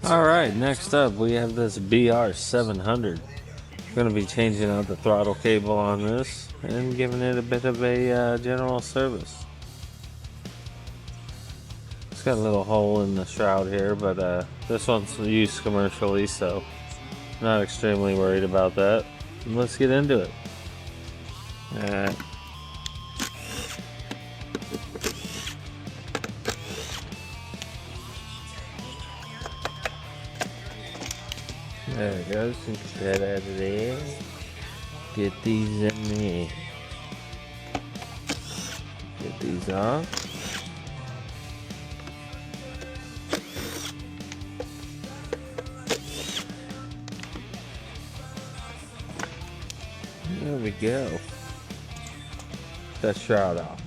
Alright, next up we have this BR700. Going to be changing out the throttle cable on this and giving it a bit of a general service. It's got a little hole in the shroud here, but this one's used commercially, so not extremely worried about that. Let's get into it. Alright. There it goes. Get that out of there. Get these in there. Get these off. There we go. That shroud off.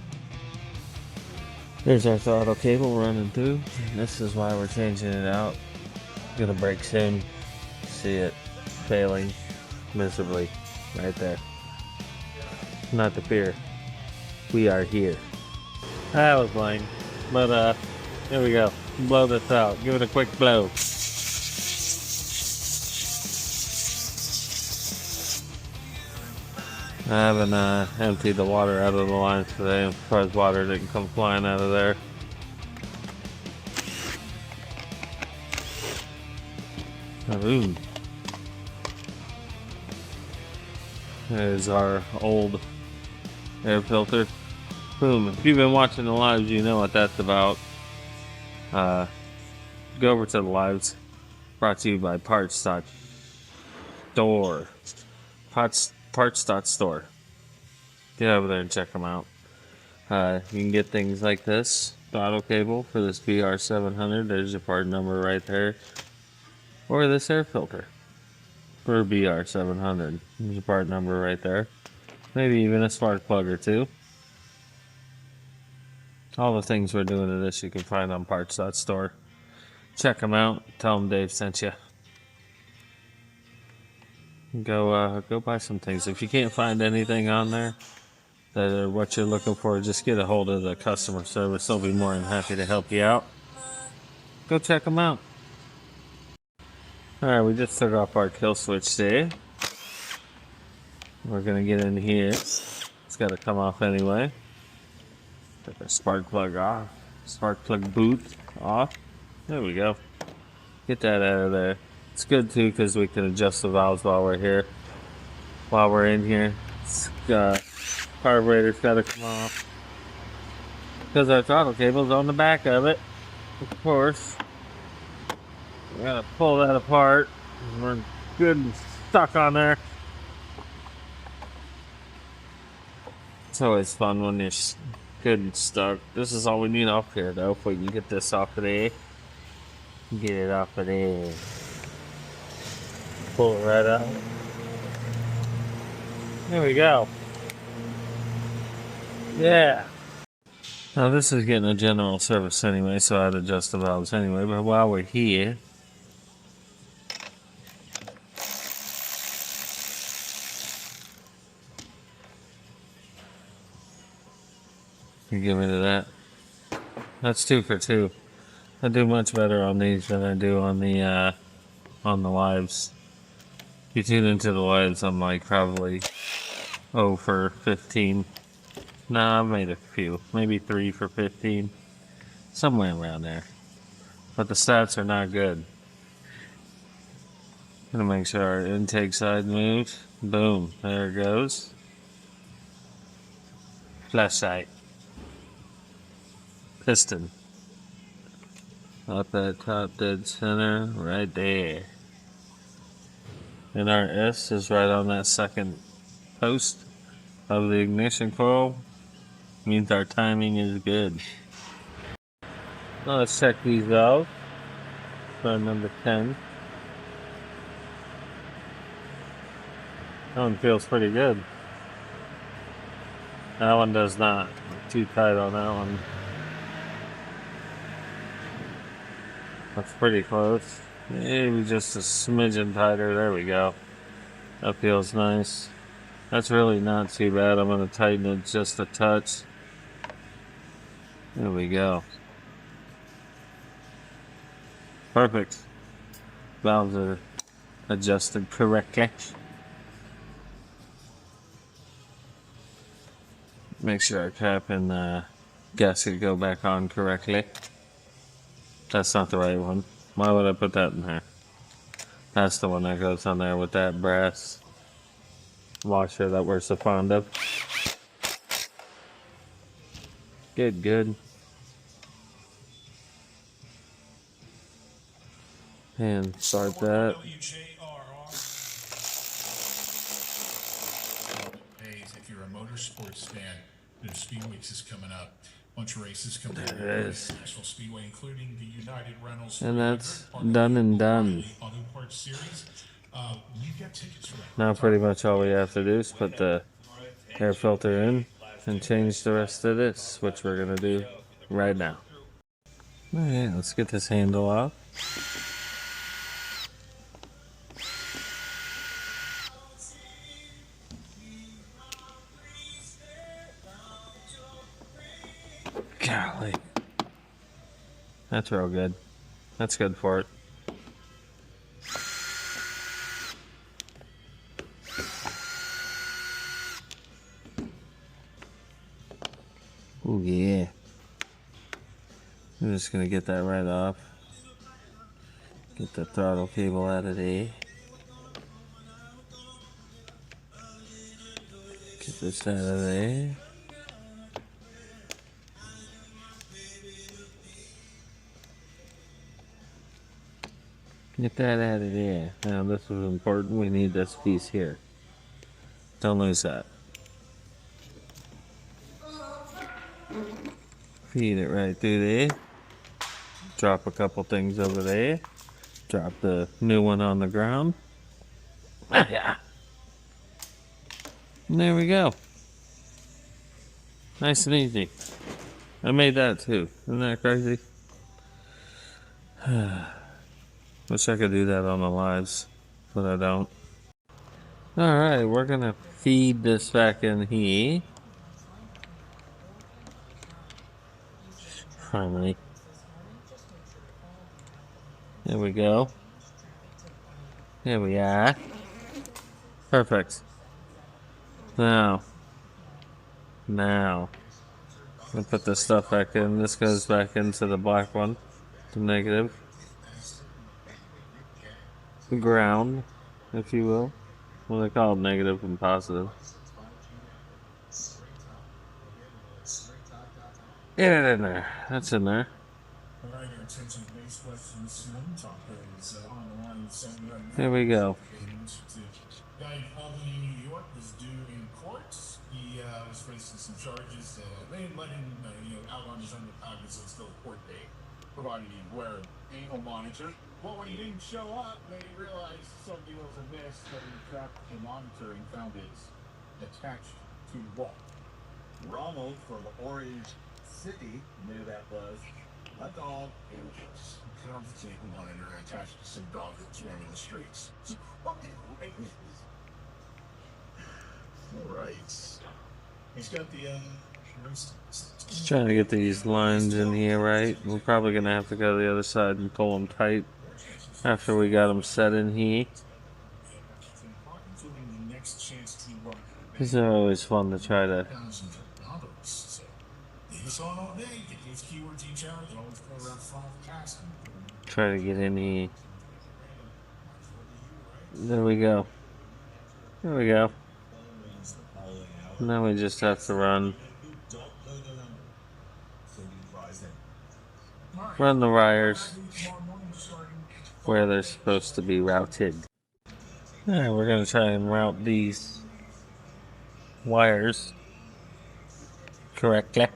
There's our throttle cable running through. This is why we're changing it out. Gonna break soon. See it failing miserably right there. Not to fear. We are here. That was lame. But here we go. Blow this out. Give it a quick blow. I haven't emptied the water out of the lines today. I'm surprised water didn't come flying out of there. Ooh. There's our old air filter. Boom. If you've been watching the lives, you know what that's about. Go over to the lives. Brought to you by Parts.store. Parts.store. Get over there and check them out. You can get things like this throttle cable for this BR700. There's your part number right there. Or this air filter for BR700. There's your part number right there. Maybe even a spark plug or two. All the things we're doing to this you can find on Parts.store. Check them out. Tell them Dave sent you. Go buy some things. If you can't find anything on there that are what you're looking for, just get a hold of the customer service. They'll be more than happy to help you out. Go check them out. Alright, we just took off our kill switch there. We're gonna get in here. It's gotta come off anyway. Take our spark plug off. Spark plug boot off. There we go. Get that out of there. It's good too because we can adjust the valves while we're here. While we're in here. Carburetor's gotta come off. Because our throttle cable's on the back of it. Of course. We gotta pull that apart. We're good and stuck on there. It's always fun when you're good and stuck. This is all we need off here though. If we can get this off of there. Get it off of there. Pull it right out. There we go. Yeah. Now this is getting a general service anyway, so I'd adjust the valves anyway. But while we're here, you give me to that. That's 2 for 2. I do much better on these than I do on the lives. If you tune into the lives, I'm like probably 0 for 15. Nah, I've made a few. Maybe 3 for 15. Somewhere around there. But the stats are not good. Gonna make sure our intake side moves. Boom. There it goes. Flash sight. Piston. Up that top dead center. Right there. And our S is right on that second post of the ignition coil. Means our timing is good. Now let's check these valves. For number 10. That one feels pretty good. That one does not. Too tight on that one. That's pretty close. Maybe just a smidgen tighter. There we go. That feels nice. That's really not too bad. I'm going to tighten it just a touch. There we go. Perfect. valves are adjusted correctly. Make sure our cap and gasket go back on correctly. That's not the right one. Why would I put that in there? That's the one that goes on there with that brass washer that we're so fond of. Good. And start that. If you're a motorsports fan, there's Speed Weeks is coming up. Bunch of races coming up. There it is. National Speedway, including the United Reynolds. And that's done and done. Now pretty much all we have to do is put the air filter in and change the rest of this, which we're going to do right now. Alright, let's get this handle off. Golly. That's real good. That's good for it. Oh yeah. I'm just gonna get that right off. Get the throttle cable out of there. Get this out of there. Get that out of there. Now this is important. We need this piece here. Don't lose that. Feed it right through there. Drop a couple things over there. Drop the new one on the ground. Yeah. And there we go. Nice and easy. I made that too. Isn't that crazy? Wish I could do that on the lives, but I don't. Alright, we're gonna feed this back in here. Finally. There we go. There we are. Perfect. Now, I'll put this stuff back in. This goes back into the black one, the negative. Ground, if you will. Well, they call it negative and positive. Get it in there. That's in there. There we go. Guy in New York was due in court. He was facing some charges. They didn't let him out on his own recognizance until court date, provided he wear an ankle monitor. Well, when he didn't show up, they realized something was amiss. So he tracked the monitor and found it attached to the wall. Ronald from Orange City knew that was a dog. It was the monitor attached to some dog that's roaming the streets. Right. He's got the Just trying to get these lines in here right. We're probably going to have to go to the other side and pull them tight after we got them set in here. These are always fun to try to get in here. There we go. There we go. Now we just have to run the wires where they're supposed to be routed. Alright, we're going to try and route these wires correctly.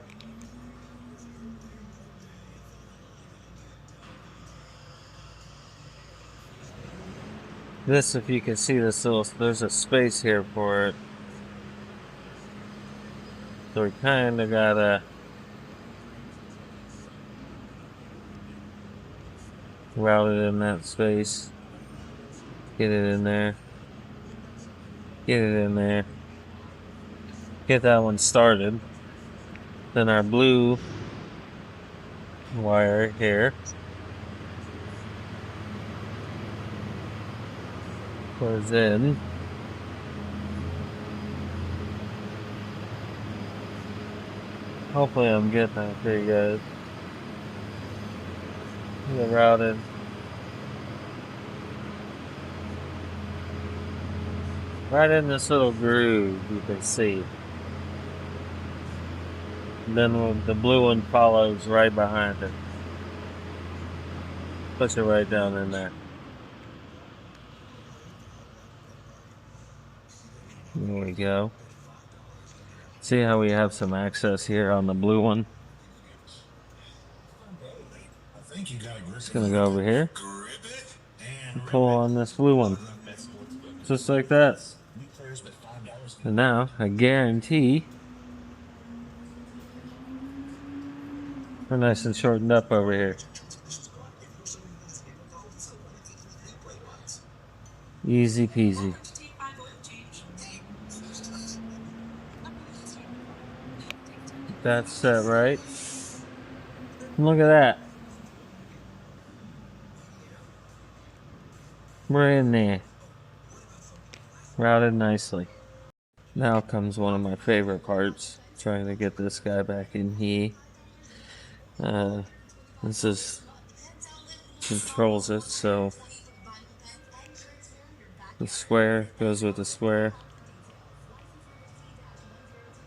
This, if you can see this little, there's a space here for it. So we kind of gotta route it in that space. Get it in there. Get it in there. Get that one started. Then our blue wire here. goes in. Hopefully I'm getting that pretty good. Get routed. Right in this little groove, you can see. And then the blue one follows right behind it. Push it right down in there. There we go. See how we have some access here on the blue one? Just gonna go over here and pull on this blue one. Just like that. And now, I guarantee we're nice and shortened up over here. Easy peasy. That's set right. Look at that. We're in there. Routed nicely. Now comes one of my favorite parts. Trying to get this guy back in here. This is controls it, so the square goes with the square.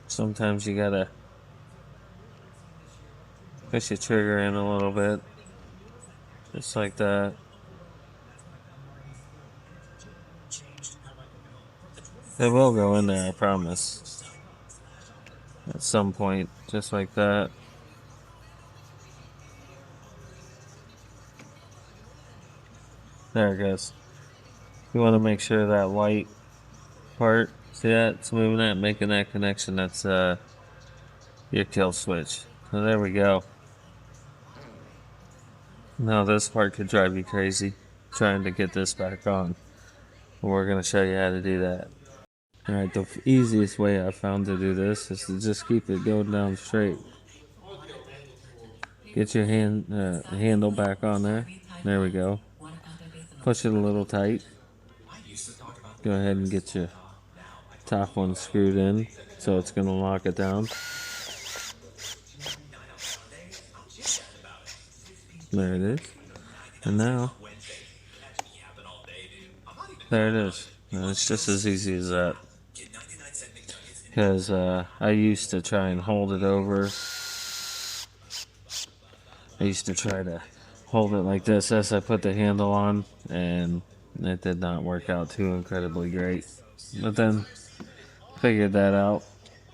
Sometimes you gotta push your trigger in a little bit, just like that. It will go in there, I promise. At some point, just like that. There it goes. You want to make sure that white part, see that? It's moving that, making that connection. That's your kill switch. So there we go. Now this part could drive you crazy, trying to get this back on. We're going to show you how to do that. Alright, the easiest way I found to do this is to just keep it going down straight. Get your handle back on there. There we go. Push it a little tight. Go ahead and get your top one screwed in, so it's going to lock it down. There it is. And now, there it is. And it's just as easy as that. Because I used to try and hold it over. I used to try to hold it like this as I put the handle on, and it did not work out too incredibly great. But then, figured that out.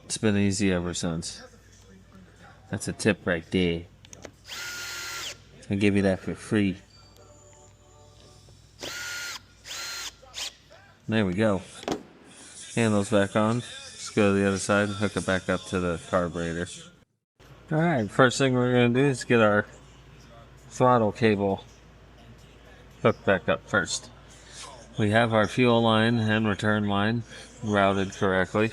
It's been easy ever since. That's a tip right there. I give you that for free. There we go. Handle's back on. Let's go to the other side and hook it back up to the carburetor. Alright, first thing we're going to do is get our throttle cable hooked back up first. We have our fuel line and return line routed correctly.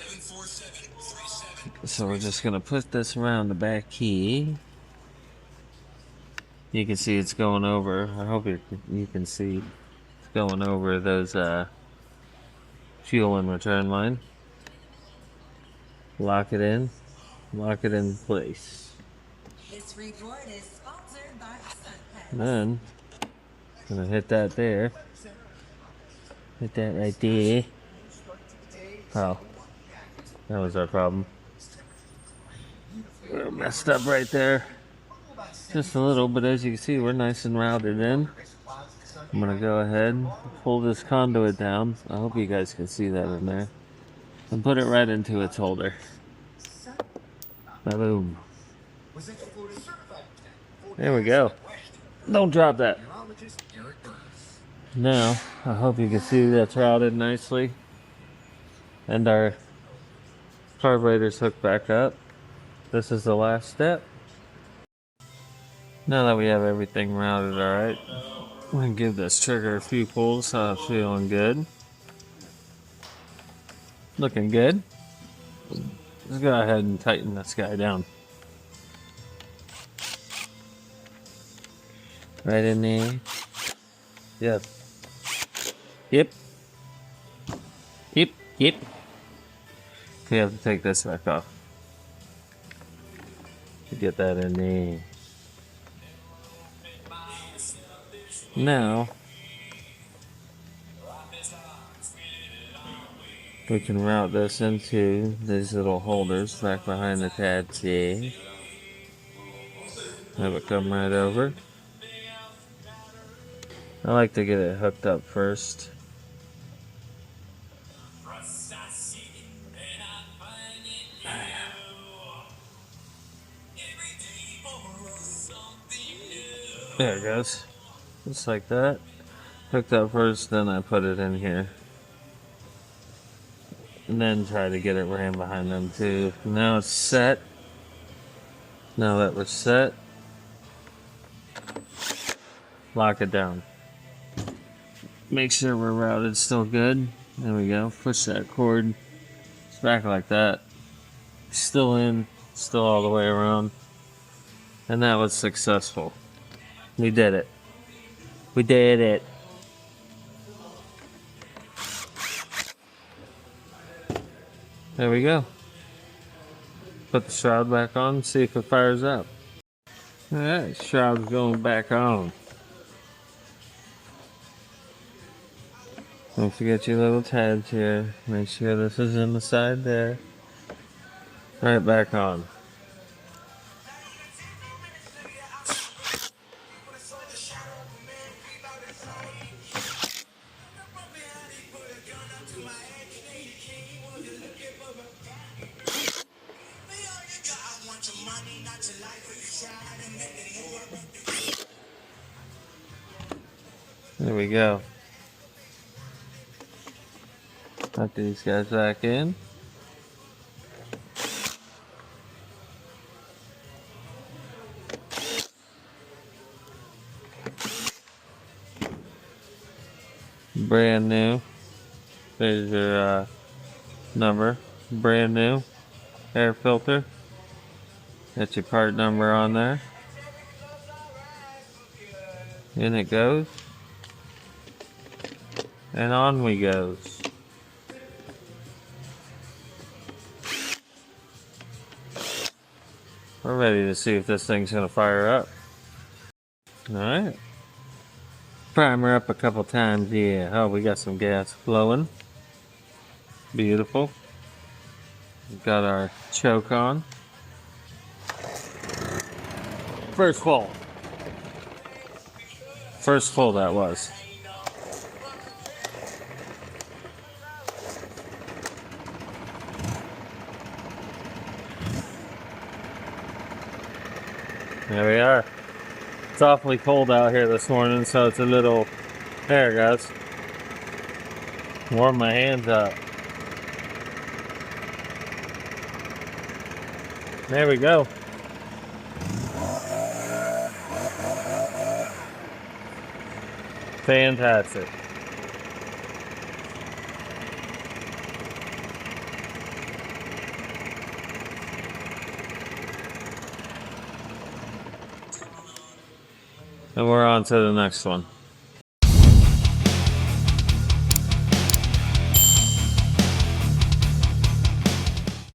So we're just going to put this around the back here. You can see it's going over. I hope you can see it's going over those fuel and return line. Lock it in place. This report is sponsored by And then gonna hit that there. Hit that right there. Oh, that was our problem. We're messed up right there. Just a little, but as you can see, we're nice and routed in. I'm gonna go ahead and pull this conduit down. I hope you guys can see that in there. And put it right into its holder. Boom. There we go. Don't drop that. Now, I hope you can see that's routed nicely. And our carburetor's hooked back up. This is the last step. Now that we have everything routed alright, I'm going to give this trigger a few pulls so I'm feeling good. Looking good. Let's go ahead and tighten this guy down. Right in there. Yep. Yep. Yep. We have to take this back off. To get that in there. Now we can route this into these little holders back behind the tabs here. Have it come right over. I like to get it hooked up first. There it goes. Just like that. Hooked up first, then I put it in here. And then try to get it ran behind them too. Now it's set. Now that we're set, lock it down. Make sure we're routed still good. There we go. Push that cord. It's back like that. Still in. Still all the way around. And that was successful. We did it. We did it. There we go. Put the shroud back on, see if it fires up. Alright, shroud's going back on. Don't forget your little tabs here. Make sure this is in the side there. Right back on. There we go. Put these guys back in. Brand new. There's your number. Brand new air filter. Got your part number on there. In it goes. And on we goes. We're ready to see if this thing's gonna fire up. Alright. Primer up a couple times, yeah. Oh, we got some gas flowing. Beautiful. We've got our choke on. First full. First full that was. There we are. It's awfully cold out here this morning, so it's a little... There it goes. Warm my hands up. There we go. Fantastic. And we're on to the next one.